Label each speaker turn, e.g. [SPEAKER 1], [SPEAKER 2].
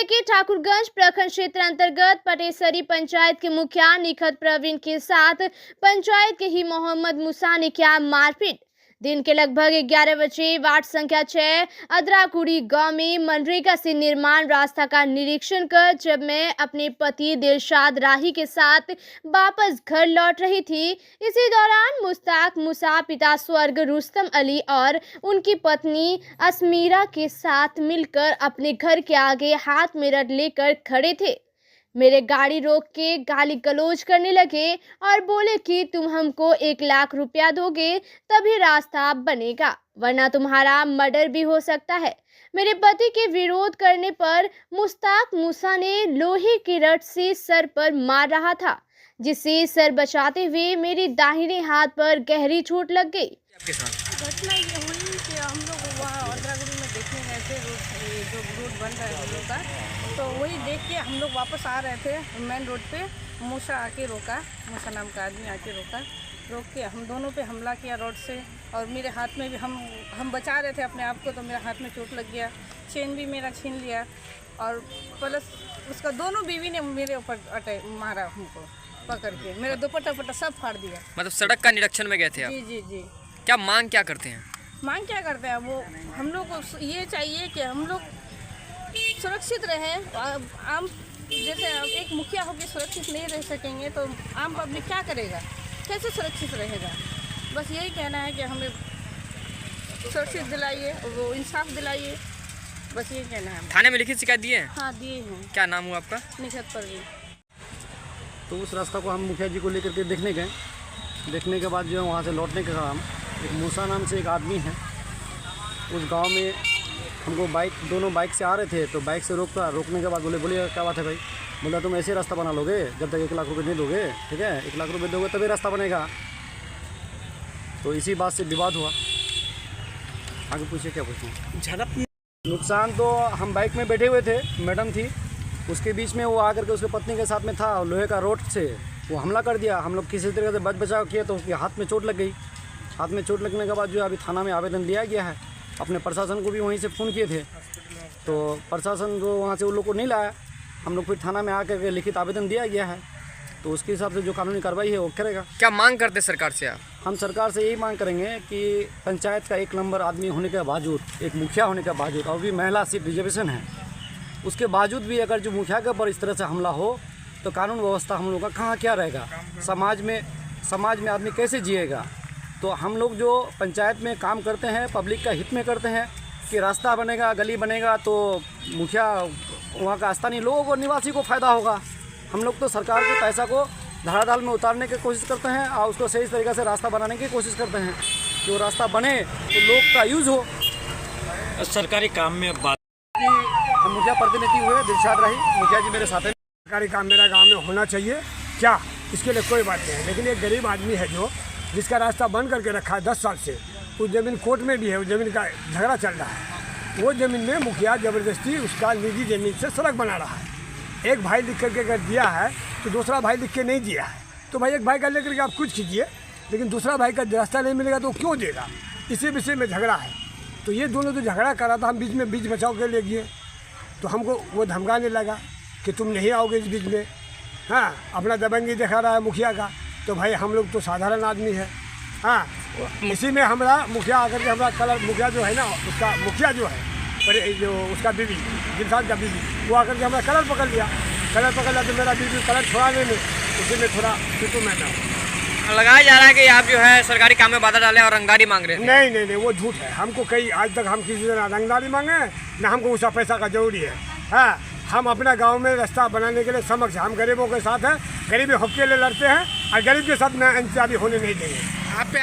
[SPEAKER 1] के ठाकुरगंज प्रखंड क्षेत्र अंतर्गत पटेसरी पंचायत के मुखिया निखत प्रवीण के साथ पंचायत के ही मोहम्मद मूसा ने किया मारपीट। दिन के लगभग 11 बजे वार्ड संख्या 6 अदराकुड़ी गांव में मनरेगा से निर्माण रास्ता का निरीक्षण कर जब मैं अपने पति दिलशाद राही के साथ वापस घर लौट रही थी, इसी दौरान मुश्ताक मूसा पिता स्वर्ग रुस्तम अली और उनकी पत्नी असमीरा के साथ मिलकर अपने घर के आगे हाथ में रड लेकर खड़े थे। मेरे गाड़ी रोक के गाली गलौज करने लगे और बोले कि तुम हमको 1 लाख रुपया दोगे तभी रास्ता बनेगा, वरना तुम्हारा मर्डर भी हो सकता है। मेरे पति के विरोध करने पर मुश्ताक मूसा ने लोहे की रड से सर पर मार रहा था, जिससे सर बचाते हुए मेरे दाहिने हाथ पर गहरी चोट लग गई।
[SPEAKER 2] घटना ये हुई कि हम लोग वहाँ अदराकुड़ी में देखने गए थे, जो रोड बन रहा है हम लोग का, तो वही देख के हम लोग वापस आ रहे थे मेन रोड पे। मूसा आके रोका, मूसा नाम का आदमी आके रोक के हम दोनों पे हमला किया रॉड से, और मेरे हाथ में भी हम बचा रहे थे अपने आप को, तो मेरे हाथ में चोट लग गया, चेन भी मेरा छीन लिया, और प्लस उसका दोनों बीवी ने मेरे ऊपर मारा, हमको पकड़ के मेरा दुपट्टा सब फाड़ दिया।
[SPEAKER 3] मतलब सड़क का निरीक्षण में गए थे आप?
[SPEAKER 2] जी।
[SPEAKER 3] क्या मांग क्या करते हैं?
[SPEAKER 2] मांग क्या करते हैं वो, हम लोग को ये चाहिए कि हम लोग सुरक्षित रहें। आम जैसे एक मुखिया होकर सुरक्षित नहीं रह सकेंगे तो आम पब्लिक क्या करेगा, कैसे सुरक्षित रहेगा। बस यही कहना है कि हमें सुरक्षित दिलाइए और वो इंसाफ दिलाइए, बस यही कहना है।
[SPEAKER 3] थाने में लिखित शिकायत दिए हैं?
[SPEAKER 2] हाँ दिए हैं।
[SPEAKER 3] क्या नाम हुआ आपका?
[SPEAKER 2] निखत प्रवीण।
[SPEAKER 4] तो उस रास्ता को हम मुखिया जी को लेकर के देखने गए। देखने के बाद जो है वहाँ से लौटने के काम एक मूसा नाम से एक आदमी है, उस गांव में हमको दोनों बाइक से आ रहे थे, तो बाइक से रोकने के बाद बोले क्या बात है भाई, बोला तुम ऐसे रास्ता बना लोगे जब तक 1 लाख रुपए नहीं दोगे, ठीक है 1 लाख रुपए दोगे तभी रास्ता बनेगा। तो इसी बात से विवाद हुआ। आगे पूछिए क्या पूछूँ।
[SPEAKER 3] झड़प
[SPEAKER 4] नुकसान तो हम बाइक में बैठे हुए थे, मैडम थी, उसके बीच में वो आकर के उसके पत्नी के साथ में था, लोहे का रोड से वो हमला कर दिया। हम लोग किसी तरीके से बच बचाव किए तो उसके हाथ में चोट लग गई। हाथ में चोट लगने के बाद जो है अभी थाना में आवेदन दिया गया है। अपने प्रशासन को भी वहीं से फ़ोन किए थे, तो प्रशासन को वहाँ से उन लोग को नहीं लाया। हम लोग फिर थाना में आकर के लिखित आवेदन दिया गया है, तो उसके हिसाब से जो कानूनी कार्रवाई है वो करेगा।
[SPEAKER 3] क्या मांग करते सरकार से आप?
[SPEAKER 4] हम सरकार से यही मांग करेंगे कि पंचायत का 1 नंबर आदमी होने के बावजूद, एक मुखिया होने के बावजूद, और भी महिला सीट रिजर्वेशन है, उसके बावजूद भी अगर जो मुखिया के ऊपर इस तरह से हमला हो तो कानून व्यवस्था हम लोग का कहाँ क्या रहेगा, समाज में आदमी कैसे जिएगा। तो हम लोग जो पंचायत में काम करते हैं पब्लिक का हित में करते हैं कि रास्ता बनेगा, गली बनेगा, तो मुखिया वहाँ का स्थानीय लोगों को, निवासी को फ़ायदा होगा। हम लोग तो सरकार के पैसा को धरातल में उतारने की कोशिश करते हैं और उसको सही तरीक़े से रास्ता बनाने की कोशिश करते हैं, जो रास्ता बने तो लोग का यूज़ हो।
[SPEAKER 5] सरकारी काम में बात
[SPEAKER 4] हम मुखिया प्रतिनिधि हुए, दिलशाद राही मुखिया जी मेरे साथ हैं।
[SPEAKER 6] सरकारी काम मेरा गांव में होना चाहिए क्या, इसके लिए कोई बात नहीं है, लेकिन एक गरीब आदमी है जो जिसका रास्ता बंद करके रखा है 10 साल से, उस ज़मीन कोर्ट में भी है, उस ज़मीन का झगड़ा चल रहा है, वो ज़मीन में मुखिया ज़बरदस्ती उसका निजी ज़मीन से सड़क बना रहा है। एक भाई लिख करके अगर दिया है तो दूसरा भाई लिख के नहीं दिया है, तो भाई एक भाई का लेकर के आप कुछ कीजिए, लेकिन दूसरा भाई का रास्ता नहीं मिलेगा तो क्यों देगा। इसी विषय में झगड़ा है, तो ये दोनों जो झगड़ा करा था, हम बीच बचाव के लिए गए, तो हमको वो धमकाने लगा कि तुम नहीं आओगे इस बीच में, हाँ अपना दबंगी दिखा रहा है मुखिया का। तो भाई हम लोग तो साधारण आदमी है, हाँ इसी में हमारा मुखिया आकर के हमारा कलर, मुखिया जो है ना, उसका मुखिया जो है जो उसका बीवी दिलशाद का बीवी, वो आकर के हमारा कलर पकड़ लिया तो मेरा बीवी कलर छोड़ाने में उसी में थोड़ा फिटू मैं था।
[SPEAKER 3] लगाया जा रहा है कि आप जो है सरकारी काम में बाधा डालें और रंगदारी मांग रहे हैं।
[SPEAKER 6] नहीं, वो झूठ है। हमको आज तक हम किसी से ना रंगदारी मांगे ना हमको उसका पैसा का जरूरी है। हाँ, हम अपना गांव में रास्ता बनाने के लिए समक्ष हम गरीबों के साथ हैं, गरीबी हक के लिए लड़ते हैं और गरीब के साथ ना इंतजामी होने नहीं देंगे।